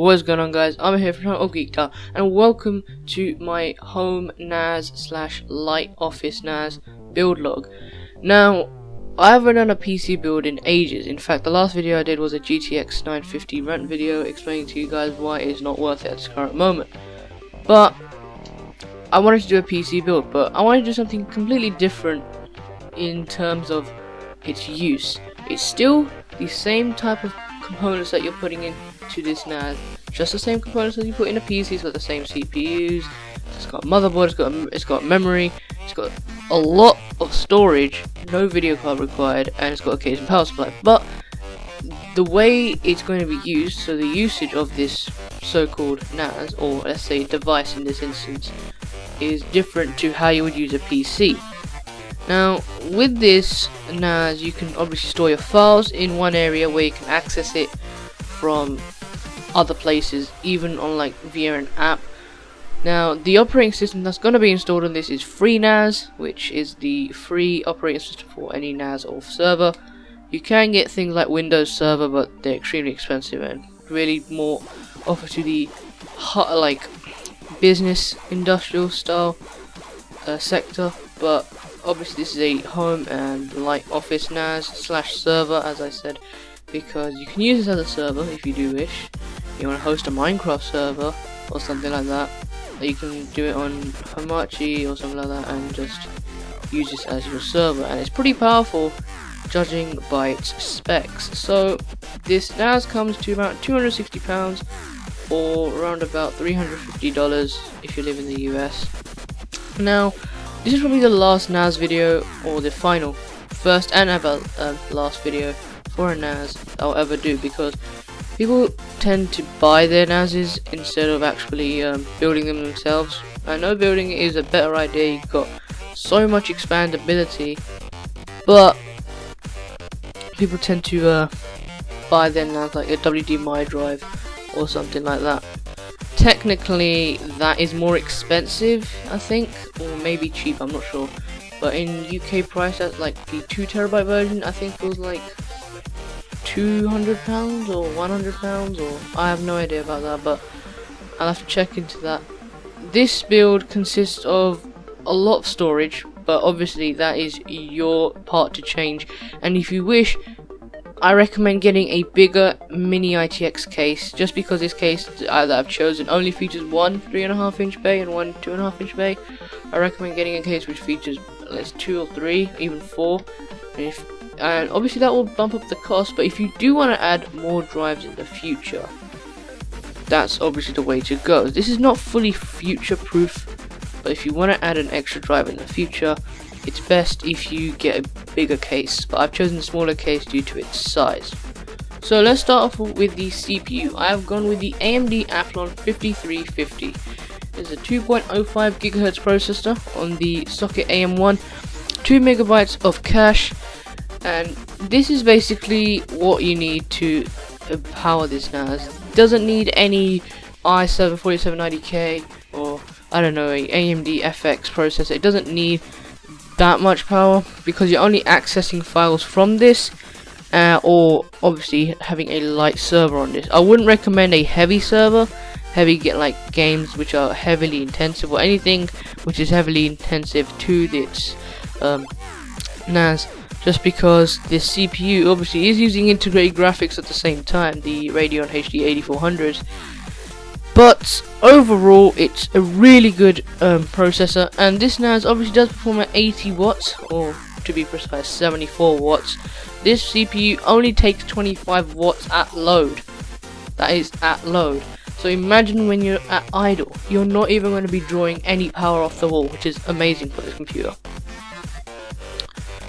What is going on, guys? I'm here from Geeked, and welcome to my home NAS slash light office NAS build log. Now, I haven't done a PC build in ages. In fact, the last video I did was a GTX 950 rent video explaining to you guys why it's not worth it at this current moment. But I wanted to do a PC build, but I wanted to do something completely different in terms of its use. It's still the same type of components that you're putting into this NAS, just the same components that you put in a PC. It's got the same CPUs, it's got motherboard, it's got memory, it's got a lot of storage, no video card required, and it's got a case and power supply. But the way it's going to be used, so the usage of this so-called NAS, or let's say device in this instance, is different to how you would use a PC. Now, with this NAS, you can obviously store your files in one area where you can access it from other places, even on like via an app. Now, the operating system that's going to be installed on this is FreeNAS, which is the free operating system for any NAS or server. You can get things like Windows Server, but they're extremely expensive and really more offer to the like business industrial style sector. But obviously this is a home and light office NAS slash server, as I said, because you can use this as a server if you do wish. You want to host a Minecraft server or something like that, you can do it on Hamachi or something like that and just use this as your server, and it's pretty powerful judging by its specs. So this NAS comes to about £260 or around about $350 if you live in the US. Now, this is probably the last NAS video, or the final, first and ever last video for a NAS I'll ever do, because people tend to buy their NASs instead of actually building them themselves. I know building is a better idea, you've got so much expandability, but people tend to buy their NAS like a WD drive or something like that. Technically that is more expensive, I think, or maybe cheap, I'm not sure, but in UK price, that's like the 2TB version, I think was like £200 or £100, or I have no idea about that, but I'll have to check into that. This build consists of a lot of storage, but obviously that is your part to change, and if you wish, I recommend getting a bigger mini ITX case, just because this case that I've chosen only features one 3.5-inch bay and one 2.5-inch bay. I recommend getting a case which features at least 2 or 3, even 4, and obviously that will bump up the cost, but if you do want to add more drives in the future, that's obviously the way to go. This is not fully future proof, but if you want to add an extra drive in the future, it's best if you get a bigger case, but I've chosen a smaller case due to its size. So let's start off with the CPU. I have gone with the AMD Athlon 5350. It's a 2.05 GHz processor on the socket AM1, 2 MB of cache, and this is basically what you need to power this NAS. It doesn't need any i7 4790K or I don't know, a AMD FX processor. It doesn't need that much power because you're only accessing files from this, or obviously having a light server on this. I wouldn't recommend a heavy server. Get like games which are heavily intensive, or anything which is heavily intensive to this NAS, just because this CPU obviously is using integrated graphics at the same time, the Radeon HD 8400s. But overall, it's a really good processor, and this NAS obviously does perform at 80 watts, or to be precise, 74 watts. This CPU only takes 25 watts at load. That is at load. So imagine when you're at idle, you're not even going to be drawing any power off the wall, which is amazing for this computer.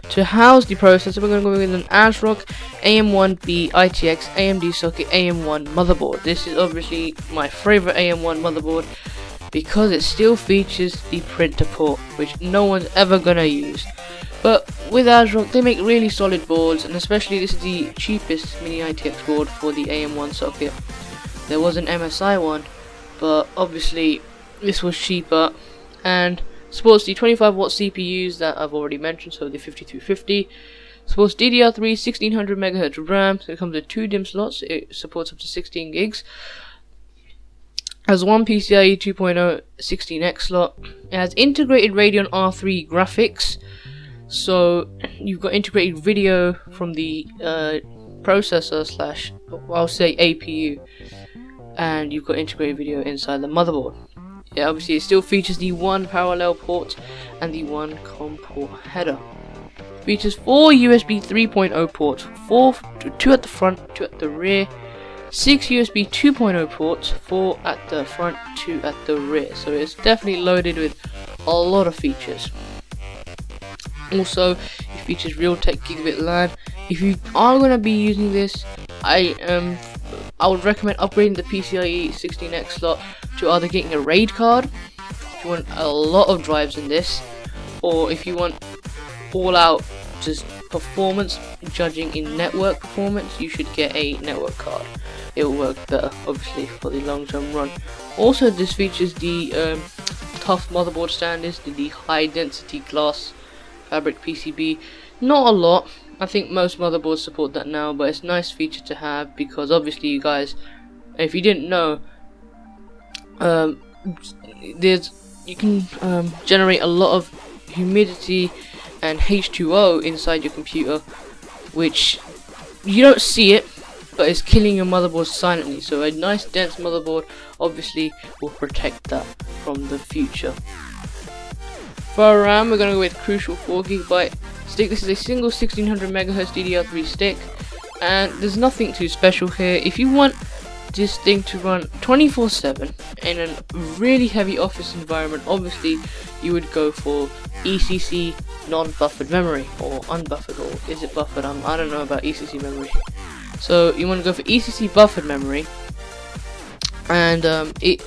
To house the processor, we're going to go with an ASRock AM1B ITX AMD socket AM1 motherboard. This is obviously my favorite AM1 motherboard because it still features the printer port, which no one's ever going to use. But with ASRock, they make really solid boards, and especially this is the cheapest mini ITX board for the AM1 socket. There was an MSI one, but obviously this was cheaper, and supports the 25-watt CPUs that I've already mentioned, so the 5350. Supports DDR3 1600 MHz RAM, so it comes with 2 DIMM slots, it supports up to 16 gigs. Has one PCIe 2.0 16X slot. It has integrated Radeon R3 graphics, so you've got integrated video from the processor slash, I'll say, APU, and you've got integrated video inside the motherboard. Yeah, obviously it still features the one parallel port and the one COM port header. Features 4 USB 3.0 ports, 2 at the front, 2 at the rear, 6 USB 2.0 ports, 4 at the front, 2 at the rear. So it's definitely loaded with a lot of features. Also, it features Realtek Gigabit LAN. If you are going to be using this, I would recommend upgrading the PCIe 16X slot to either getting a RAID card if you want a lot of drives in this, or if you want all out just performance, judging in network performance, you should get a network card. It will work better, obviously, for the long term run. Also, this features the tough motherboard standards, the high density glass fabric PCB. Not a lot. I think most motherboards support that now, but it's a nice feature to have, because obviously, you guys, if you didn't know, you can generate a lot of humidity and H2O inside your computer, which you don't see it, but it's killing your motherboard silently. So a nice dense motherboard obviously will protect that from the future. For our RAM, we're going to go with Crucial 4GB stick. This is a single 1600 MHz DDR3 stick, and there's nothing too special here. If you want this thing to run 24/7 in a really heavy office environment, obviously you would go for ECC non-buffered memory, or unbuffered, or is it buffered? I don't know about ECC memory. So you want to go for ECC buffered memory, and it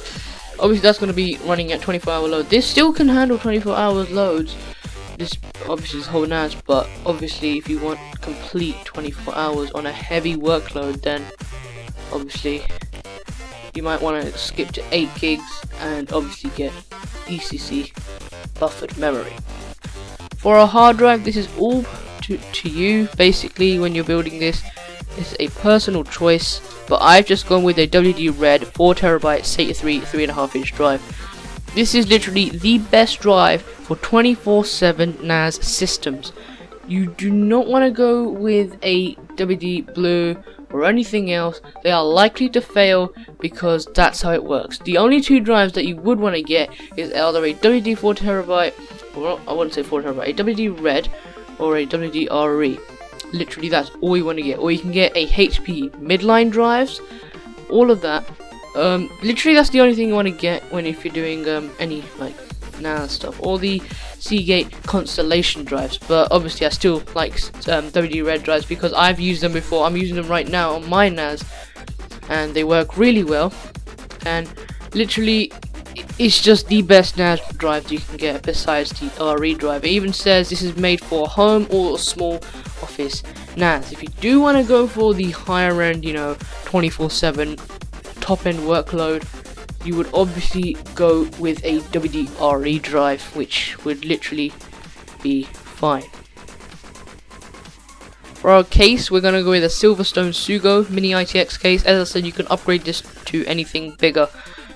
obviously that's going to be running at 24-hour load. This still can handle 24 hours loads. This obviously is whole NAS, but obviously if you want complete 24 hours on a heavy workload, then obviously you might want to skip to 8 gigs and obviously get ECC buffered memory. For a hard drive, this is all to you. Basically, when you're building this, it's a personal choice, but I've just gone with a WD Red 4TB SATA 3 3.5-inch drive. This is literally the best drive for 24/7 NAS systems. You do not want to go with a WD Blue or anything else. They are likely to fail, because that's how it works. The only two drives that you would want to get is either a WD 4TB, or I wouldn't say 4TB, a WD Red or a WD RE. Literally, that's all you want to get. Or you can get a HP midline drives, all of that. Literally, that's the only thing you want to get if you're doing any like NAS stuff, or the Seagate Constellation drives. But obviously, I still like WD Red drives because I've used them before. I'm using them right now on my NAS, and they work really well. And literally, it's just the best NAS drive you can get besides the RE drive. It even says this is made for home or small office NAS. If you do want to go for the higher end, 24/7 top end workload, you would obviously go with a WD RE drive, which would literally be fine. For our case, we're going to go with a Silverstone Sugo Mini ITX case. As I said, you can upgrade this to anything bigger,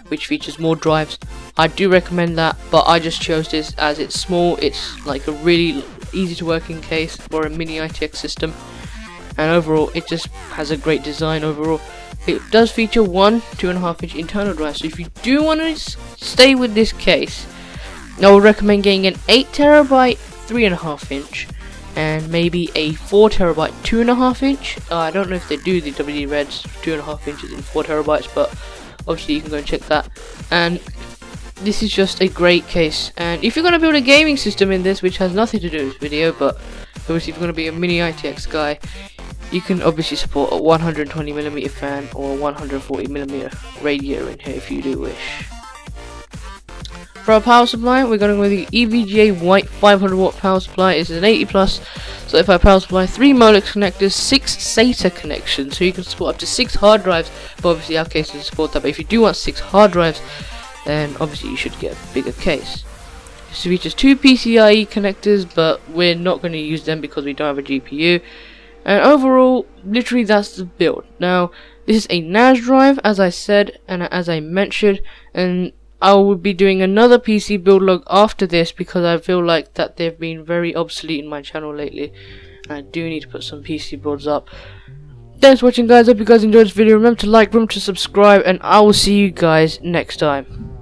which features more drives. I do recommend that, but I just chose this as it's small. It's like a really easy to working case for a Mini ITX system, and overall it just has a great design overall. It does feature one 2.5-inch internal drive, so if you do want to stay with this case, I would recommend getting an 8TB 3.5-inch and maybe a 4TB 2.5-inch. I don't know if they do the WD Reds 2.5 inches in 4TB, but obviously you can go and check that. And this is just a great case. And if you're going to build a gaming system in this, which has nothing to do with this video, but obviously if you're going to be a Mini ITX guy, you can obviously support a 120mm fan or a 140mm radiator in here if you do wish. For our power supply, we're going to go with the EVGA White 500W power supply. This is an 80 plus certified power supply, 3 Molex connectors, 6 SATA connections, so you can support up to 6 hard drives, but obviously our case doesn't support that. But if you do want 6 hard drives, then obviously you should get a bigger case. This features 2 PCIe connectors, but we're not going to use them because we don't have a GPU. And overall, literally that's the build. Now, this is a NAS drive, as I said and as I mentioned, and I will be doing another PC build log after this because I feel like that they've been very obsolete in my channel lately. I do need to put some PC builds up. Thanks for watching, guys. Hope you guys enjoyed this video. Remember to like, remember to subscribe, and I will see you guys next time.